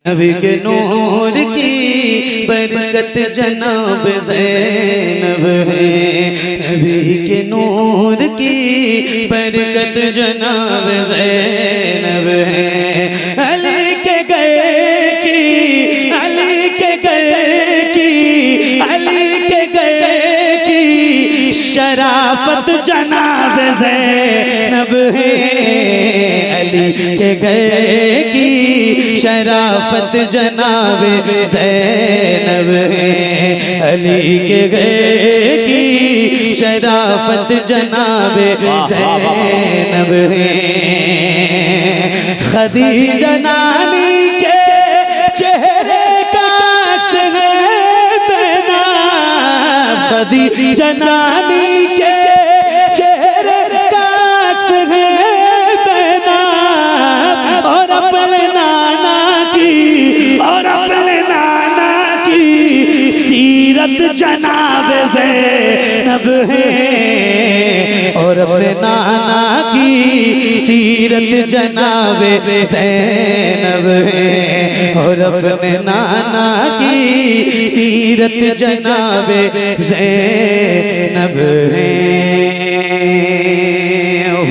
नबी के नूर की बरकत जनाब ज़ैनब है। नबी के नूर की बरकत जनाब ज़ैनब है। अली के गए की, अली के गए की, अली के गए की शराफत जनाब ज़ैनब है। अली के गए की शराफत जनाब ज़ैनब है। अली के गए की शराफत जनाब ज़ैनब है। खदीजा नानी के चेहरे का अक्स है ज़ैनब। खदीजा नानी के चेहरे का अक्स है ज़ैनब। और अपने नाना की, और अपने नाना की सीरत जनाब ज़ैनब है। और अपने नाना की सीरत जनाब ज़ैनब है। और अपने नाना की सीरत जनाब ज़ैनब है।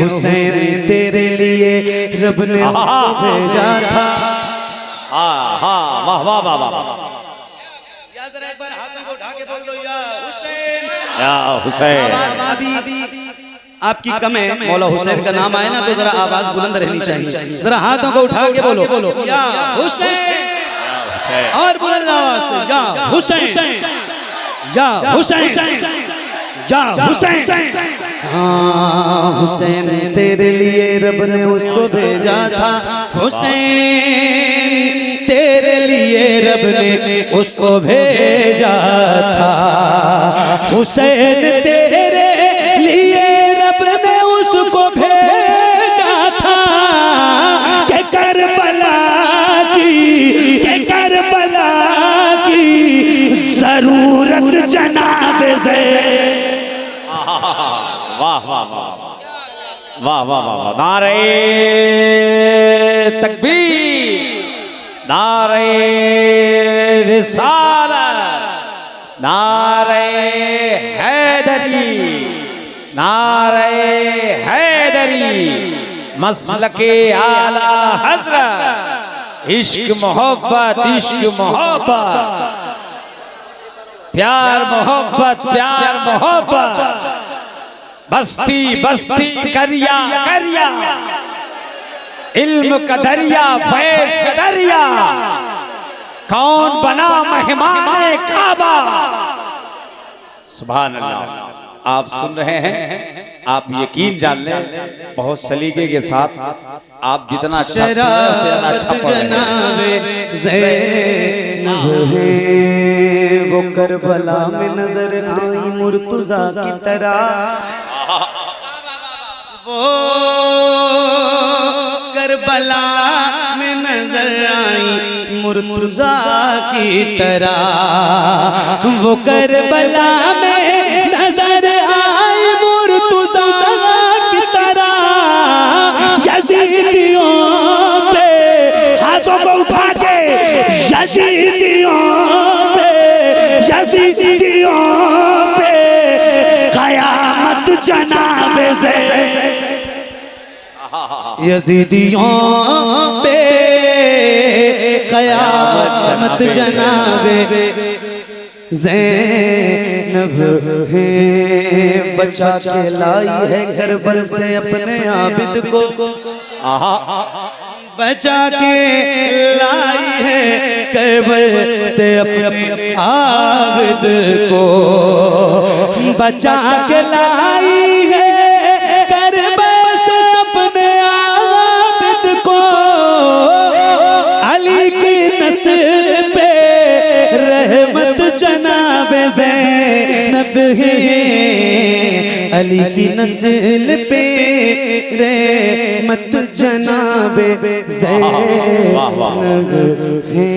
हुसैन तेरे लिए रब ने उसको भेजा था। वाह वाह वाह वाह। जरा एक बार हाथों को उठा के बोल दो या हुसैन, या हुसैन। आवाज अभी आपकी कम है, मौला हुसैन का नाम आए ना तो जरा आवाज बुलंद रहनी चाहिए। जरा हाथों को उठा के बोलो या हुसैन, और बुलंद आवाज से या हुसैन, या हुसैन, या हुसैन। हाँ हुसैन तेरे लिए रब ने उसको भेजा था। हुसैन तेरे लिए रब ने उसको भेजा था। हुसैन तेरे लिए रब ने उसको भेजा था। के करबला की, के करबला की जरूरत जनाब ज़ैनब। वाह वाह वाह वाह वाह वाह। नारे तकबीर, नारे रिसालत, नारे हैदरी, नारे हैदरी, मसलके आला हज़रत। इश्क मोहब्बत, इश्क मोहब्बत, प्यार मोहब्बत, प्यार मोहब्बत। बस्ती बस्ती करिया करिया, इल्म का दरिया, फैज़ का दरिया। कौन बना मेहमान काबा। सुभान अल्लाह। आप सुन रहे हैं, आप यकीन जान लें बहुत सलीके के साथ आप जितना अच्छा जनाब ज़ैनब है। वो करबला में नजर आई मुर्तज़ा की तरह। वो करबला में नजर आई मुर्तज़ा की तरह। वो करबला में नजर आई मुर्तज़ा की तरह। यज़ीदियों पे हाथों को उठा के, यज़ीदियों पे, यज़ीदियों पे क़यामत जनाब ज़ैनब। यज़ीदियों पे क़यामत जनाब ज़ैनब है। बचा के लाई है करबल से अपने आबिद को। बचा के लाई है करबल से अपने आबिद को। बचा के लाई है करबल से अपने आबिद को। अली की नस्ल पे रहमत जनाब ज़ैनब है। अली की नस्ल पे रहमत जनाब ज़ैनब है।